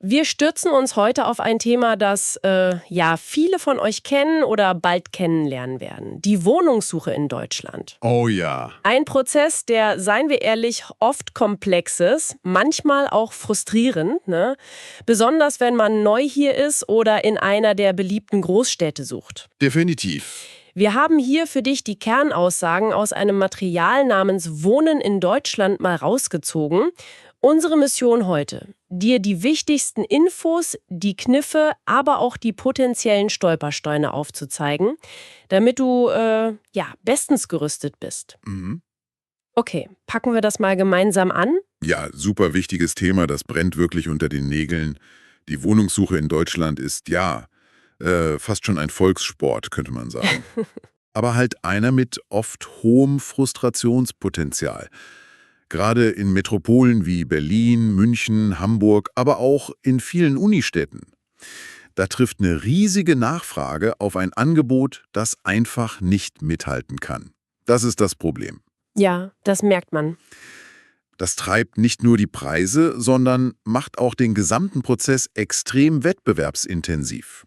Wir stürzen uns heute auf ein Thema, das viele von euch kennen oder bald kennenlernen werden. Die Wohnungssuche in Deutschland. Oh ja. Ein Prozess, der, seien wir ehrlich, oft komplex ist, manchmal auch frustrierend, ne? Besonders wenn man neu hier ist oder in einer der beliebten Großstädte sucht. Definitiv. Wir haben hier für dich die Kernaussagen aus einem Material namens Wohnen in Deutschland mal rausgezogen. Unsere Mission heute: dir die wichtigsten Infos, die Kniffe, aber auch die potenziellen Stolpersteine aufzuzeigen, damit du bestens gerüstet bist. Mhm. Okay, packen wir das mal gemeinsam an? Ja, super wichtiges Thema, das brennt wirklich unter den Nägeln. Die Wohnungssuche in Deutschland ist, fast schon ein Volkssport, könnte man sagen. Aber halt einer mit oft hohem Frustrationspotenzial. Gerade in Metropolen wie Berlin, München, Hamburg, aber auch in vielen Unistädten. Da trifft eine riesige Nachfrage auf ein Angebot, das einfach nicht mithalten kann. Das ist das Problem. Ja, das merkt man. Das treibt nicht nur die Preise, sondern macht auch den gesamten Prozess extrem wettbewerbsintensiv.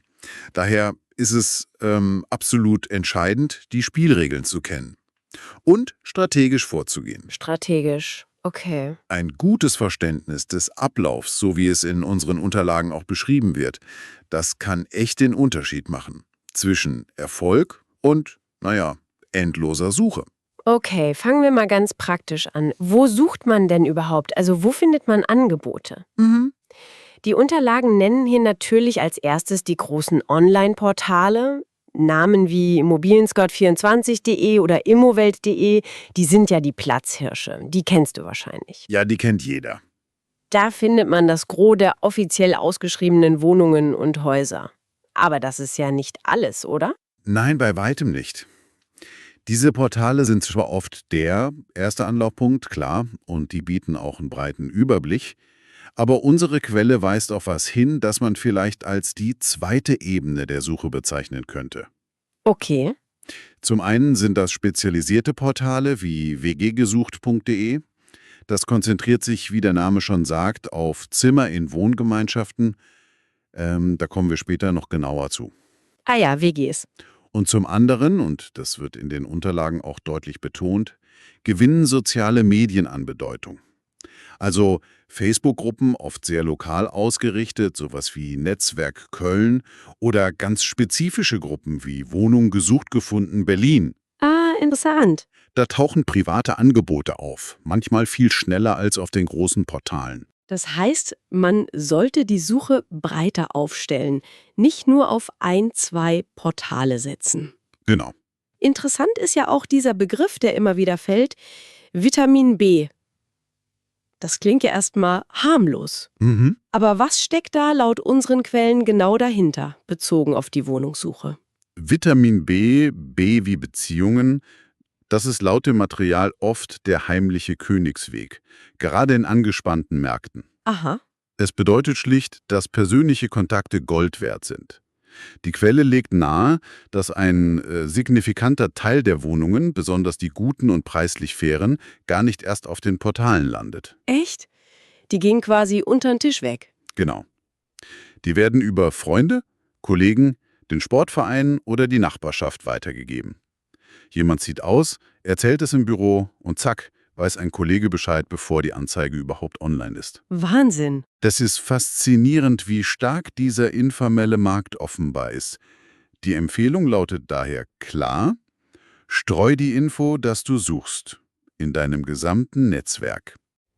Daher ist es absolut entscheidend, die Spielregeln zu kennen und strategisch vorzugehen. Strategisch. Okay. Ein gutes Verständnis des Ablaufs, so wie es in unseren Unterlagen auch beschrieben wird, das kann echt den Unterschied machen zwischen Erfolg und, endloser Suche. Okay, fangen wir mal ganz praktisch an. Wo sucht man denn überhaupt? Also wo findet man Angebote? Die Unterlagen nennen hier natürlich als erstes die großen Online-Portale. Namen wie immobilienscout24.de oder immowelt.de, die sind ja die Platzhirsche. Die kennst du wahrscheinlich. Ja, die kennt jeder. Da findet man das Gros der offiziell ausgeschriebenen Wohnungen und Häuser. Aber das ist ja nicht alles, oder? Nein, bei weitem nicht. Diese Portale sind zwar oft der erste Anlaufpunkt, klar, und die bieten auch einen breiten Überblick, aber unsere Quelle weist auf was hin, das man vielleicht als die zweite Ebene der Suche bezeichnen könnte. Okay. Zum einen sind das spezialisierte Portale wie wggesucht.de. Das konzentriert sich, wie der Name schon sagt, auf Zimmer in Wohngemeinschaften. Da kommen wir später noch genauer zu. Ah ja, WGs. Und zum anderen, und das wird in den Unterlagen auch deutlich betont, gewinnen soziale Medien an Bedeutung. Also Facebook-Gruppen, oft sehr lokal ausgerichtet, sowas wie Netzwerk Köln, oder ganz spezifische Gruppen wie Wohnung gesucht gefunden Berlin. Ah, interessant. Da tauchen private Angebote auf, manchmal viel schneller als auf den großen Portalen. Das heißt, man sollte die Suche breiter aufstellen, nicht nur auf 1, 2 Portale setzen. Genau. Interessant ist ja auch dieser Begriff, der immer wieder fällt, Vitamin B. Das klingt ja erstmal harmlos. Aber was steckt da laut unseren Quellen genau dahinter, bezogen auf die Wohnungssuche? Vitamin B, B wie Beziehungen, das ist laut dem Material oft der heimliche Königsweg, gerade in angespannten Märkten. Aha. Es bedeutet schlicht, dass persönliche Kontakte Gold wert sind. Die Quelle legt nahe, dass ein signifikanter Teil der Wohnungen, besonders die guten und preislich fairen, gar nicht erst auf den Portalen landet. Echt? Die gehen quasi unter den Tisch weg. Genau. Die werden über Freunde, Kollegen, den Sportverein oder die Nachbarschaft weitergegeben. Jemand zieht aus, erzählt es im Büro und zack, weiß ein Kollege Bescheid, bevor die Anzeige überhaupt online ist. Wahnsinn. Das ist faszinierend, wie stark dieser informelle Markt offenbar ist. Die Empfehlung lautet daher klar: Streu die Info, das du suchst, in deinem gesamten Netzwerk.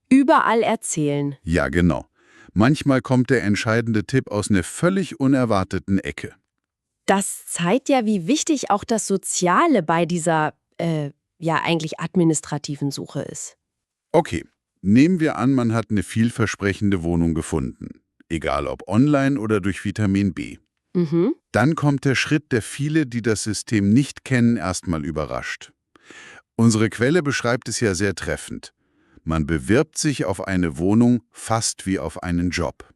Überall erzählen. Ja, genau. Manchmal kommt der entscheidende Tipp aus einer völlig unerwarteten Ecke. Das zeigt ja, wie wichtig auch das Soziale bei dieser, eigentlich administrativen Suche ist. Okay, nehmen wir an, man hat eine vielversprechende Wohnung gefunden. Egal ob online oder durch Vitamin B. Dann kommt der Schritt, der viele, die das System nicht kennen, erstmal überrascht. Unsere Quelle beschreibt es ja sehr treffend. Man bewirbt sich auf eine Wohnung fast wie auf einen Job.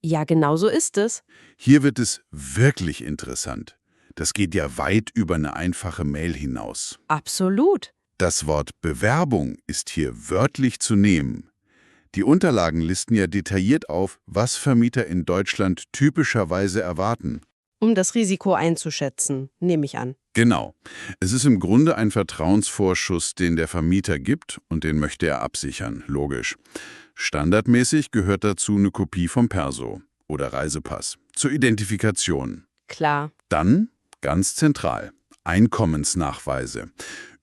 Ja, genau so ist es. Hier wird es wirklich interessant. Das geht ja weit über eine einfache Mail hinaus. Absolut. Das Wort Bewerbung ist hier wörtlich zu nehmen. Die Unterlagen listen ja detailliert auf, was Vermieter in Deutschland typischerweise erwarten. Um das Risiko einzuschätzen, nehme ich an. Genau. Es ist im Grunde ein Vertrauensvorschuss, den der Vermieter gibt und den möchte er absichern, logisch. Standardmäßig gehört dazu eine Kopie vom Perso oder Reisepass zur Identifikation. Klar. Dann, ganz zentral, Einkommensnachweise.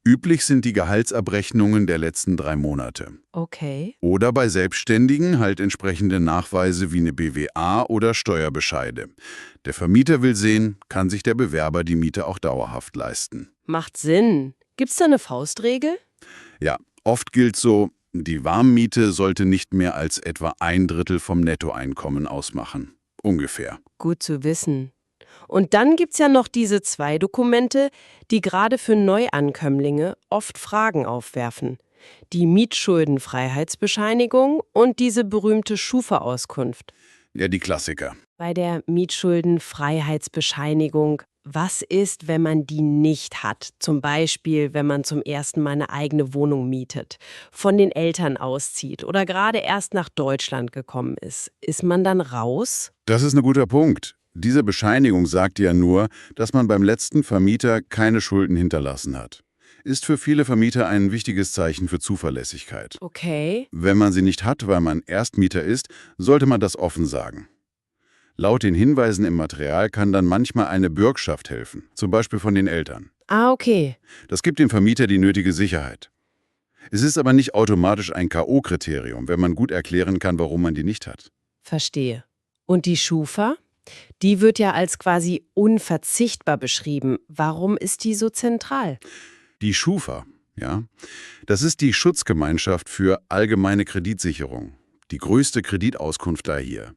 Üblich sind die Gehaltsabrechnungen der letzten 3 Monate. Okay. Oder bei Selbstständigen halt entsprechende Nachweise wie eine BWA oder Steuerbescheide. Der Vermieter will sehen, kann sich der Bewerber die Miete auch dauerhaft leisten. Macht Sinn. Gibt's da eine Faustregel? Ja, oft gilt so, die Warmmiete sollte nicht mehr als etwa 1/3 vom Nettoeinkommen ausmachen. Ungefähr. Gut zu wissen. Und dann gibt's ja noch diese 2 Dokumente, die gerade für Neuankömmlinge oft Fragen aufwerfen. Die Mietschuldenfreiheitsbescheinigung und diese berühmte Schufa-Auskunft. Ja, die Klassiker. Bei der Mietschuldenfreiheitsbescheinigung, was ist, wenn man die nicht hat? Zum Beispiel, wenn man zum ersten Mal eine eigene Wohnung mietet, von den Eltern auszieht oder gerade erst nach Deutschland gekommen ist. Ist man dann raus? Das ist ein guter Punkt. Diese Bescheinigung sagt ja nur, dass man beim letzten Vermieter keine Schulden hinterlassen hat. Ist für viele Vermieter ein wichtiges Zeichen für Zuverlässigkeit. Okay. Wenn man sie nicht hat, weil man Erstmieter ist, sollte man das offen sagen. Laut den Hinweisen im Material kann dann manchmal eine Bürgschaft helfen, zum Beispiel von den Eltern. Ah, okay. Das gibt dem Vermieter die nötige Sicherheit. Es ist aber nicht automatisch ein K.O.-Kriterium, wenn man gut erklären kann, warum man die nicht hat. Verstehe. Und die Schufa? Die wird ja als quasi unverzichtbar beschrieben. Warum ist die so zentral? Die Schufa, ja, das ist die Schutzgemeinschaft für allgemeine Kreditsicherung, die größte Kreditauskunft da hier.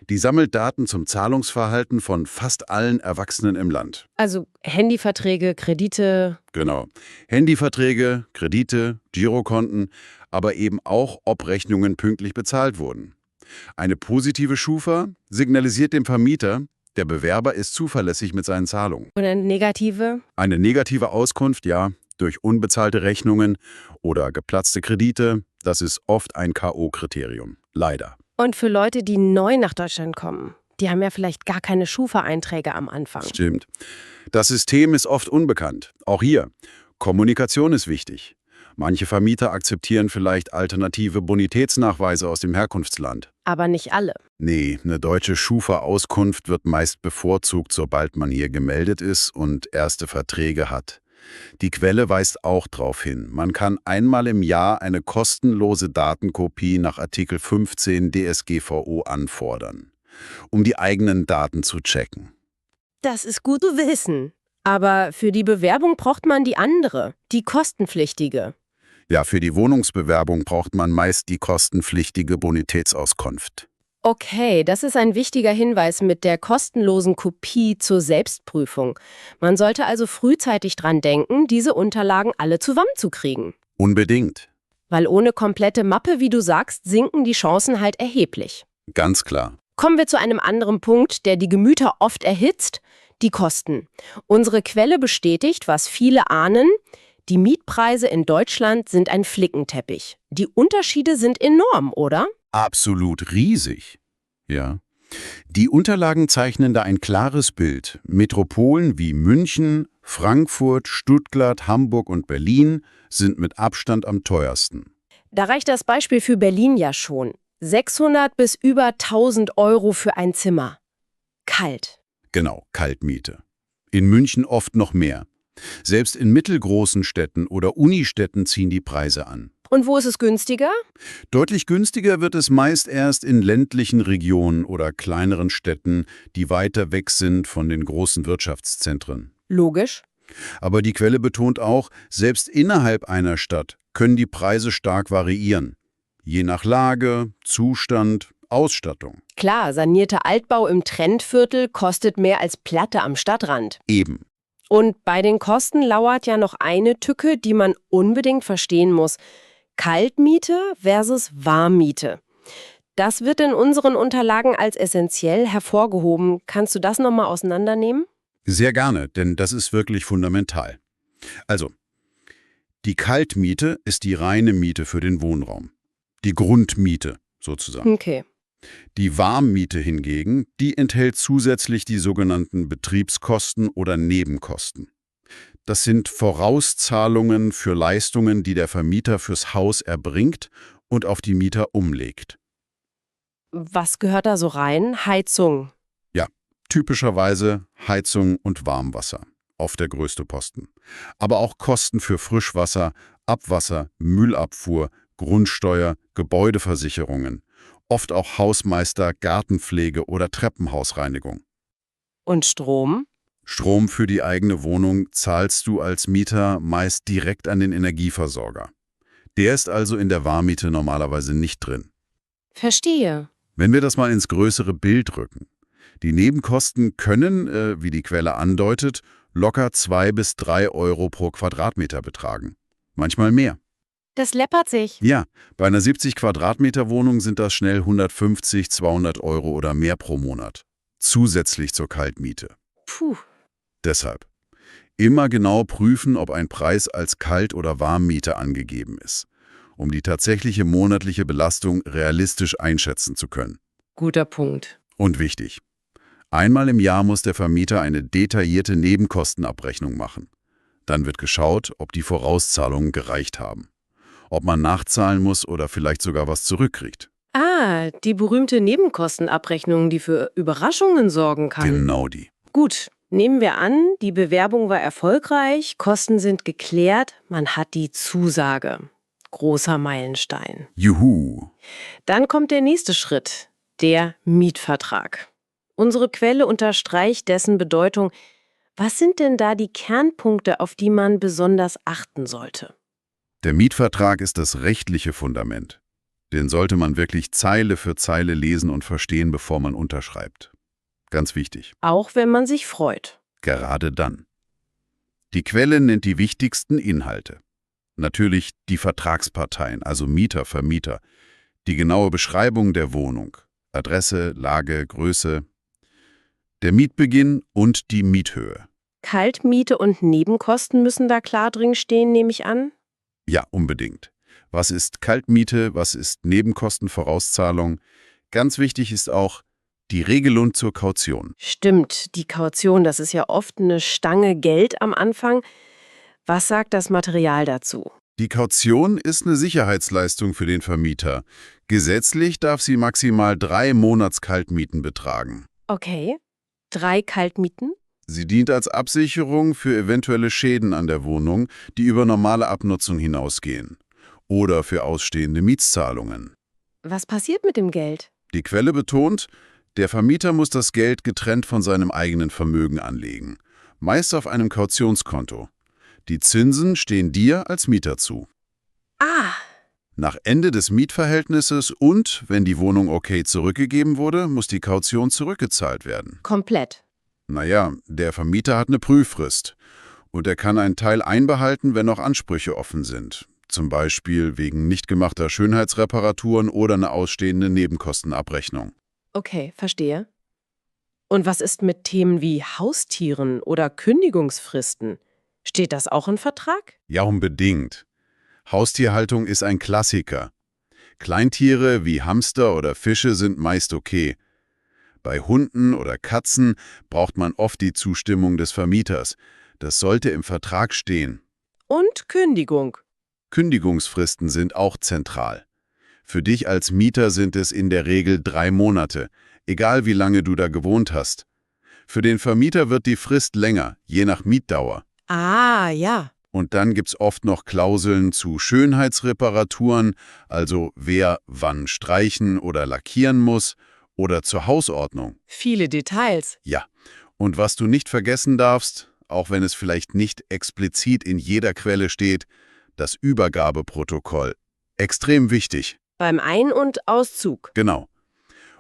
Die sammelt Daten zum Zahlungsverhalten von fast allen Erwachsenen im Land. Also Handyverträge, Kredite. Genau. Handyverträge, Kredite, Girokonten, aber eben auch, ob Rechnungen pünktlich bezahlt wurden. Eine positive Schufa signalisiert dem Vermieter, der Bewerber ist zuverlässig mit seinen Zahlungen. Und eine negative? Eine negative Auskunft, ja, durch unbezahlte Rechnungen oder geplatzte Kredite, das ist oft ein K.O.-Kriterium. Leider. Und für Leute, die neu nach Deutschland kommen, die haben ja vielleicht gar keine Schufa-Einträge am Anfang. Stimmt. Das System ist oft unbekannt. Auch hier. Kommunikation ist wichtig. Manche Vermieter akzeptieren vielleicht alternative Bonitätsnachweise aus dem Herkunftsland. Aber nicht alle. Nee, eine deutsche Schufa-Auskunft wird meist bevorzugt, sobald man hier gemeldet ist und erste Verträge hat. Die Quelle weist auch darauf hin. Man kann einmal im Jahr eine kostenlose Datenkopie nach Artikel 15 DSGVO anfordern, um die eigenen Daten zu checken. Das ist gut zu wissen. Aber für die Bewerbung braucht man die andere, die kostenpflichtige. Ja, für die Wohnungsbewerbung braucht man meist die kostenpflichtige Bonitätsauskunft. Okay, das ist ein wichtiger Hinweis mit der kostenlosen Kopie zur Selbstprüfung. Man sollte also frühzeitig dran denken, diese Unterlagen alle zusammenzukriegen. Unbedingt. Weil ohne komplette Mappe, wie du sagst, sinken die Chancen halt erheblich. Ganz klar. Kommen wir zu einem anderen Punkt, der die Gemüter oft erhitzt: die Kosten. Unsere Quelle bestätigt, was viele ahnen: die Mietpreise in Deutschland sind ein Flickenteppich. Die Unterschiede sind enorm, oder? Absolut riesig. Ja. Die Unterlagen zeichnen da ein klares Bild. Metropolen wie München, Frankfurt, Stuttgart, Hamburg und Berlin sind mit Abstand am teuersten. Da reicht das Beispiel für Berlin ja schon. 600 bis über 1000 Euro für ein Zimmer. Kalt. Genau, Kaltmiete. In München oft noch mehr. Selbst in mittelgroßen Städten oder Unistädten ziehen die Preise an. Und wo ist es günstiger? Deutlich günstiger wird es meist erst in ländlichen Regionen oder kleineren Städten, die weiter weg sind von den großen Wirtschaftszentren. Logisch. Aber die Quelle betont auch, selbst innerhalb einer Stadt können die Preise stark variieren. Je nach Lage, Zustand, Ausstattung. Klar, sanierter Altbau im Trendviertel kostet mehr als Platte am Stadtrand. Eben. Und bei den Kosten lauert ja noch eine Tücke, die man unbedingt verstehen muss: Kaltmiete versus Warmmiete. Das wird in unseren Unterlagen als essentiell hervorgehoben. Kannst du das nochmal auseinandernehmen? Sehr gerne, denn das ist wirklich fundamental. Also, die Kaltmiete ist die reine Miete für den Wohnraum. die Grundmiete sozusagen. Okay. Die Warmmiete hingegen, die enthält zusätzlich die sogenannten Betriebskosten oder Nebenkosten. Das sind Vorauszahlungen für Leistungen, die der Vermieter fürs Haus erbringt und auf die Mieter umlegt. Was gehört da so rein? Heizung. Ja, typischerweise Heizung und Warmwasser, oft der größte Posten. Aber auch Kosten für Frischwasser, Abwasser, Müllabfuhr, Grundsteuer, Gebäudeversicherungen, oft auch Hausmeister, Gartenpflege oder Treppenhausreinigung. Und Strom? Strom für die eigene Wohnung zahlst du als Mieter meist direkt an den Energieversorger. Der ist also in der Warmmiete normalerweise nicht drin. Verstehe. Wenn wir das mal ins größere Bild rücken. Die Nebenkosten können, wie die Quelle andeutet, locker 2 bis 3 Euro pro Quadratmeter betragen. Manchmal mehr. Das läppert sich. Ja, bei einer 70 Quadratmeter Wohnung sind das schnell 150, 200 Euro oder mehr pro Monat. Zusätzlich zur Kaltmiete. Puh. Deshalb immer genau prüfen, ob ein Preis als Kalt- oder Warmmiete angegeben ist, um die tatsächliche monatliche Belastung realistisch einschätzen zu können. Guter Punkt. Und wichtig: Einmal im Jahr muss der Vermieter eine detaillierte Nebenkostenabrechnung machen. Dann wird geschaut, ob die Vorauszahlungen gereicht haben. Ob man nachzahlen muss oder vielleicht sogar was zurückkriegt. Ah, die berühmte Nebenkostenabrechnung, die für Überraschungen sorgen kann. Genau die. Gut, nehmen wir an, die Bewerbung war erfolgreich, Kosten sind geklärt, man hat die Zusage. Großer Meilenstein. Juhu! Dann kommt der nächste Schritt, der Mietvertrag. Unsere Quelle unterstreicht dessen Bedeutung. Was sind denn da die Kernpunkte, auf die man besonders achten sollte? Der Mietvertrag ist das rechtliche Fundament. Den sollte man wirklich Zeile für Zeile lesen und verstehen, bevor man unterschreibt. Ganz wichtig. Auch wenn man sich freut. Gerade dann. Die Quelle nennt die wichtigsten Inhalte. Natürlich die Vertragsparteien, also Mieter, Vermieter, die genaue Beschreibung der Wohnung, Adresse, Lage, Größe, der Mietbeginn und die Miethöhe. Kaltmiete und Nebenkosten müssen da klar drin stehen, nehme ich an? Ja, unbedingt. Was ist Kaltmiete, was ist Nebenkostenvorauszahlung? Ganz wichtig ist auch die Regelung zur Kaution. Stimmt, die Kaution, das ist ja oft eine Stange Geld am Anfang. Was sagt das Material dazu? Die Kaution ist eine Sicherheitsleistung für den Vermieter. Gesetzlich darf sie maximal 3 Monatskaltmieten betragen. Okay, 3 Kaltmieten? Sie dient als Absicherung für eventuelle Schäden an der Wohnung, die über normale Abnutzung hinausgehen. Oder für ausstehende Mietszahlungen. Was passiert mit dem Geld? Die Quelle betont, der Vermieter muss das Geld getrennt von seinem eigenen Vermögen anlegen. Meist auf einem Kautionskonto. Die Zinsen stehen dir als Mieter zu. Ah, Nach Ende des Mietverhältnisses und, wenn die Wohnung okay zurückgegeben wurde, muss die Kaution zurückgezahlt werden. komplett. Naja, der Vermieter hat eine Prüffrist. Und er kann einen Teil einbehalten, wenn noch Ansprüche offen sind. Zum Beispiel wegen nicht gemachter Schönheitsreparaturen oder eine ausstehende Nebenkostenabrechnung. Okay, verstehe. Und was ist mit Themen wie Haustieren oder Kündigungsfristen? Steht das auch im Vertrag? Ja, unbedingt. Haustierhaltung ist ein Klassiker. Kleintiere wie Hamster oder Fische sind meist okay. Bei Hunden oder Katzen braucht man oft die Zustimmung des Vermieters. Das sollte im Vertrag stehen. Und Kündigung. Kündigungsfristen sind auch zentral. Für dich als Mieter sind es in der Regel 3 Monate, egal wie lange du da gewohnt hast. Für den Vermieter wird die Frist länger, je nach Mietdauer. Ah, ja. Und dann gibt's oft noch Klauseln zu Schönheitsreparaturen, also wer wann streichen oder lackieren muss, oder zur Hausordnung. Viele Details. Ja, und was du nicht vergessen darfst, auch wenn es vielleicht nicht explizit in jeder Quelle steht, das Übergabeprotokoll. Extrem wichtig. Beim Ein- und Auszug. Genau.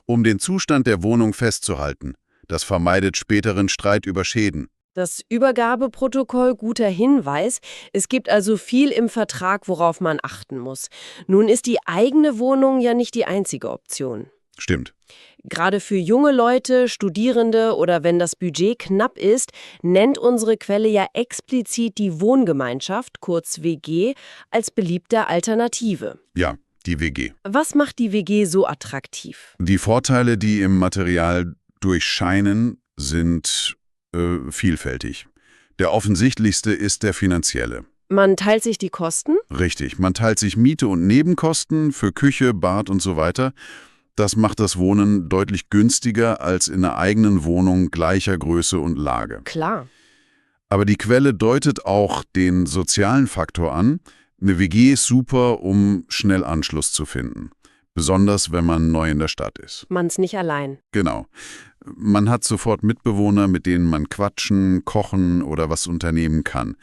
Um den Zustand der Wohnung festzuhalten. Das vermeidet späteren Streit über Schäden. Das Übergabeprotokoll, guter Hinweis. Es gibt also viel im Vertrag, worauf man achten muss. Nun ist die eigene Wohnung ja nicht die einzige Option. Stimmt. Gerade für junge Leute, Studierende oder wenn das Budget knapp ist, nennt unsere Quelle ja explizit die Wohngemeinschaft, kurz WG, als beliebte Alternative. Ja, die WG. Was macht die WG so attraktiv? Die Vorteile, die im Material durchscheinen, sind vielfältig. Der offensichtlichste ist der finanzielle. Man teilt sich die Kosten? Richtig, man teilt sich Miete und Nebenkosten für Küche, Bad und so weiter. Das macht das Wohnen deutlich günstiger als in einer eigenen Wohnung gleicher Größe und Lage. Klar. Aber die Quelle deutet auch den sozialen Faktor an. Eine WG ist super, um schnell Anschluss zu finden. Besonders, wenn man neu in der Stadt ist. Man's nicht allein. Genau. Man hat sofort Mitbewohner, mit denen man quatschen, kochen oder was unternehmen kann.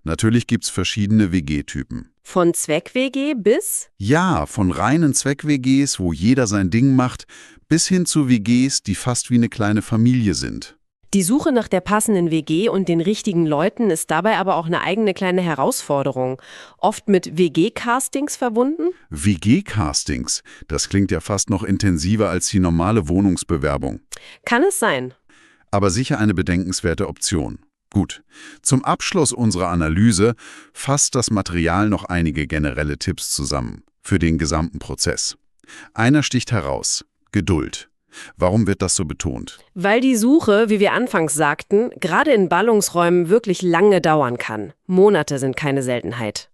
Natürlich gibt's verschiedene WG-Typen. Von Zweck-WG bis? Ja, von reinen Zweck-WGs, wo jeder sein Ding macht, bis hin zu WGs, die fast wie eine kleine Familie sind. Die Suche nach der passenden WG und den richtigen Leuten ist dabei aber auch eine eigene kleine Herausforderung. Oft mit WG-Castings verbunden? WG-Castings, das klingt ja fast noch intensiver als die normale Wohnungsbewerbung. Kann es sein. Aber sicher eine bedenkenswerte Option. Gut, zum Abschluss unserer Analyse fasst das Material noch einige generelle Tipps zusammen für den gesamten Prozess. Einer sticht heraus: Geduld. Warum wird das so betont? Weil die Suche, wie wir anfangs sagten, gerade in Ballungsräumen wirklich lange dauern kann. Monate sind keine Seltenheit.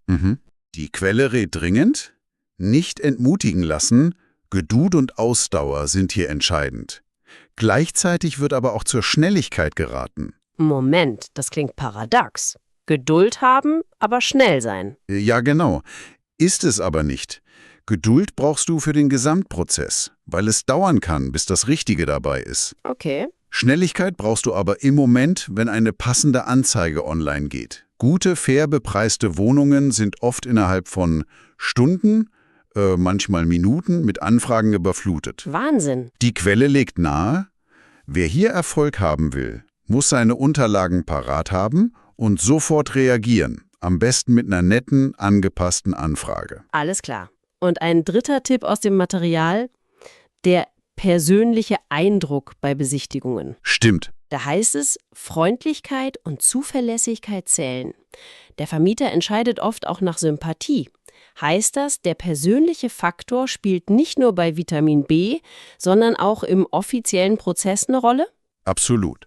Die Quelle rät dringend: Nicht entmutigen lassen, Geduld und Ausdauer sind hier entscheidend. Gleichzeitig wird aber auch zur Schnelligkeit geraten. Moment, das klingt paradox. Geduld haben, aber schnell sein. Ja, genau. Ist es aber nicht. Geduld brauchst du für den Gesamtprozess, weil es dauern kann, bis das Richtige dabei ist. Okay. Schnelligkeit brauchst du aber im Moment, wenn eine passende Anzeige online geht. Gute, fair bepreiste Wohnungen sind oft innerhalb von Stunden, manchmal Minuten mit Anfragen überflutet. Wahnsinn. Die Quelle legt nahe: Wer hier Erfolg haben will, muss seine Unterlagen parat haben und sofort reagieren. Am besten mit einer netten, angepassten Anfrage. Alles klar. Und ein dritter Tipp aus dem Material: der persönliche Eindruck bei Besichtigungen. Stimmt. Da heißt es, Freundlichkeit und Zuverlässigkeit zählen. Der Vermieter entscheidet oft auch nach Sympathie. Heißt das, der persönliche Faktor spielt nicht nur bei Vitamin B, sondern auch im offiziellen Prozess eine Rolle? Absolut.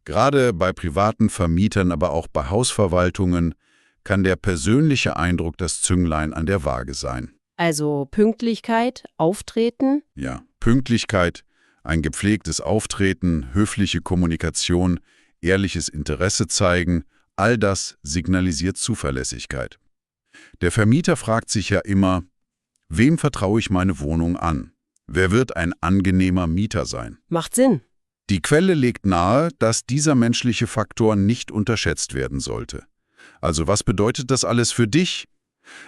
Gerade bei privaten Vermietern, aber auch bei Hausverwaltungen kann der persönliche Eindruck das Zünglein an der Waage sein. Also Pünktlichkeit, Auftreten? Ja, Pünktlichkeit, ein gepflegtes Auftreten, höfliche Kommunikation, ehrliches Interesse zeigen, all das signalisiert Zuverlässigkeit. Der Vermieter fragt sich ja immer: Wem vertraue ich meine Wohnung an? Wer wird ein angenehmer Mieter sein? Macht Sinn. Die Quelle legt nahe, dass dieser menschliche Faktor nicht unterschätzt werden sollte. Also was bedeutet das alles für dich?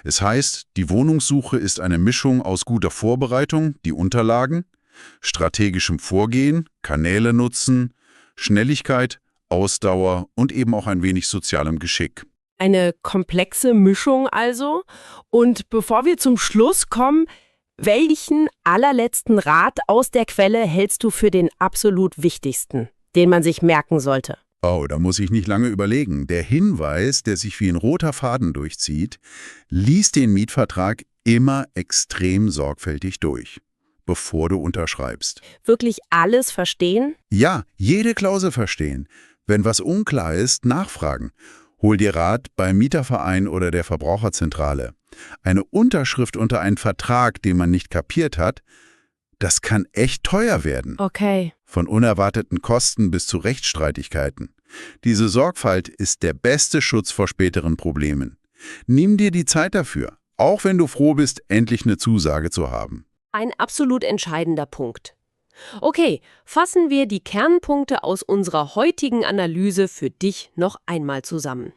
Es heißt, die Wohnungssuche ist eine Mischung aus guter Vorbereitung, die Unterlagen, strategischem Vorgehen, Kanäle nutzen, Schnelligkeit, Ausdauer und eben auch ein wenig sozialem Geschick. Eine komplexe Mischung also. Und bevor wir zum Schluss kommen, welchen allerletzten Rat aus der Quelle hältst du für den absolut wichtigsten, den man sich merken sollte? Oh, da muss ich nicht lange überlegen. Der Hinweis, der sich wie ein roter Faden durchzieht: Lies den Mietvertrag immer extrem sorgfältig durch, bevor du unterschreibst. Wirklich alles verstehen? Ja, jede Klausel verstehen. Wenn was unklar ist, nachfragen. Hol dir Rat beim Mieterverein oder der Verbraucherzentrale. Eine Unterschrift unter einen Vertrag, den man nicht kapiert hat, das kann echt teuer werden. Okay. Von unerwarteten Kosten bis zu Rechtsstreitigkeiten. Diese Sorgfalt ist der beste Schutz vor späteren Problemen. Nimm dir die Zeit dafür, auch wenn du froh bist, endlich eine Zusage zu haben. Ein absolut entscheidender Punkt. Okay, fassen wir die Kernpunkte aus unserer heutigen Analyse für dich noch einmal zusammen.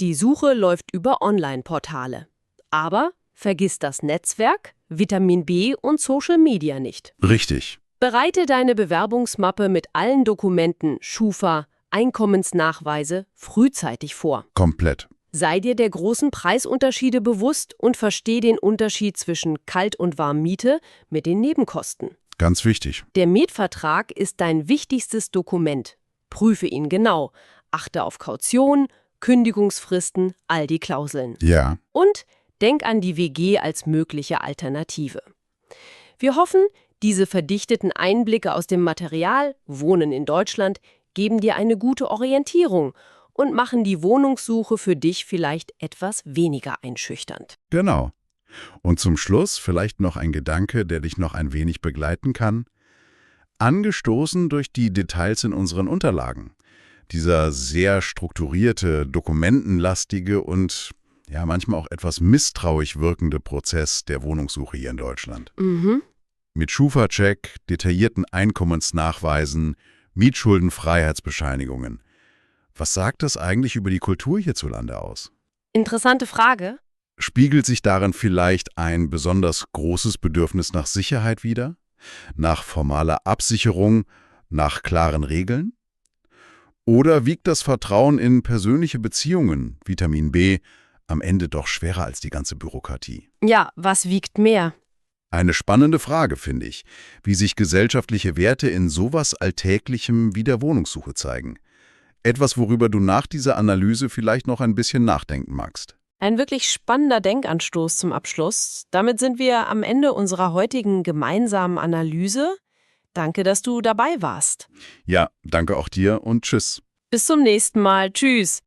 Die Suche läuft über Online-Portale. Aber vergiss das Netzwerk, Vitamin B und Social Media nicht. Richtig. Bereite deine Bewerbungsmappe mit allen Dokumenten, Schufa, Einkommensnachweise frühzeitig vor. Komplett. Sei dir der großen Preisunterschiede bewusst und versteh den Unterschied zwischen Kalt- und Warmmiete mit den Nebenkosten. Ganz wichtig. Der Mietvertrag ist dein wichtigstes Dokument. Prüfe ihn genau. Achte auf Kaution, Kündigungsfristen, all die Klauseln. Ja. Und Denk an die WG als mögliche Alternative. Wir hoffen, diese verdichteten Einblicke aus dem Material Wohnen in Deutschland geben dir eine gute Orientierung und machen die Wohnungssuche für dich vielleicht etwas weniger einschüchternd. Genau. Und zum Schluss vielleicht noch ein Gedanke, der dich noch ein wenig begleiten kann. Angestoßen durch die Details in unseren Unterlagen. Dieser sehr strukturierte, dokumentenlastige und ja manchmal auch etwas misstrauisch wirkende Prozess der Wohnungssuche hier in Deutschland. Mit Schufa-Check, detaillierten Einkommensnachweisen, Mietschuldenfreiheitsbescheinigungen. Was sagt das eigentlich über die Kultur hierzulande aus? Interessante Frage. Spiegelt sich darin vielleicht ein besonders großes Bedürfnis nach Sicherheit wider? Nach formaler Absicherung, nach klaren Regeln? Oder wiegt das Vertrauen in persönliche Beziehungen, Vitamin B, am Ende doch schwerer als die ganze Bürokratie? Ja, was wiegt mehr? Eine spannende Frage, finde ich, wie sich gesellschaftliche Werte in sowas Alltäglichem wie der Wohnungssuche zeigen. Etwas, worüber du nach dieser Analyse vielleicht noch ein bisschen nachdenken magst. Ein wirklich spannender Denkanstoß zum Abschluss. Damit sind wir am Ende unserer heutigen gemeinsamen Analyse. Danke, dass du dabei warst. Ja, danke auch dir und tschüss. Bis zum nächsten Mal. Tschüss.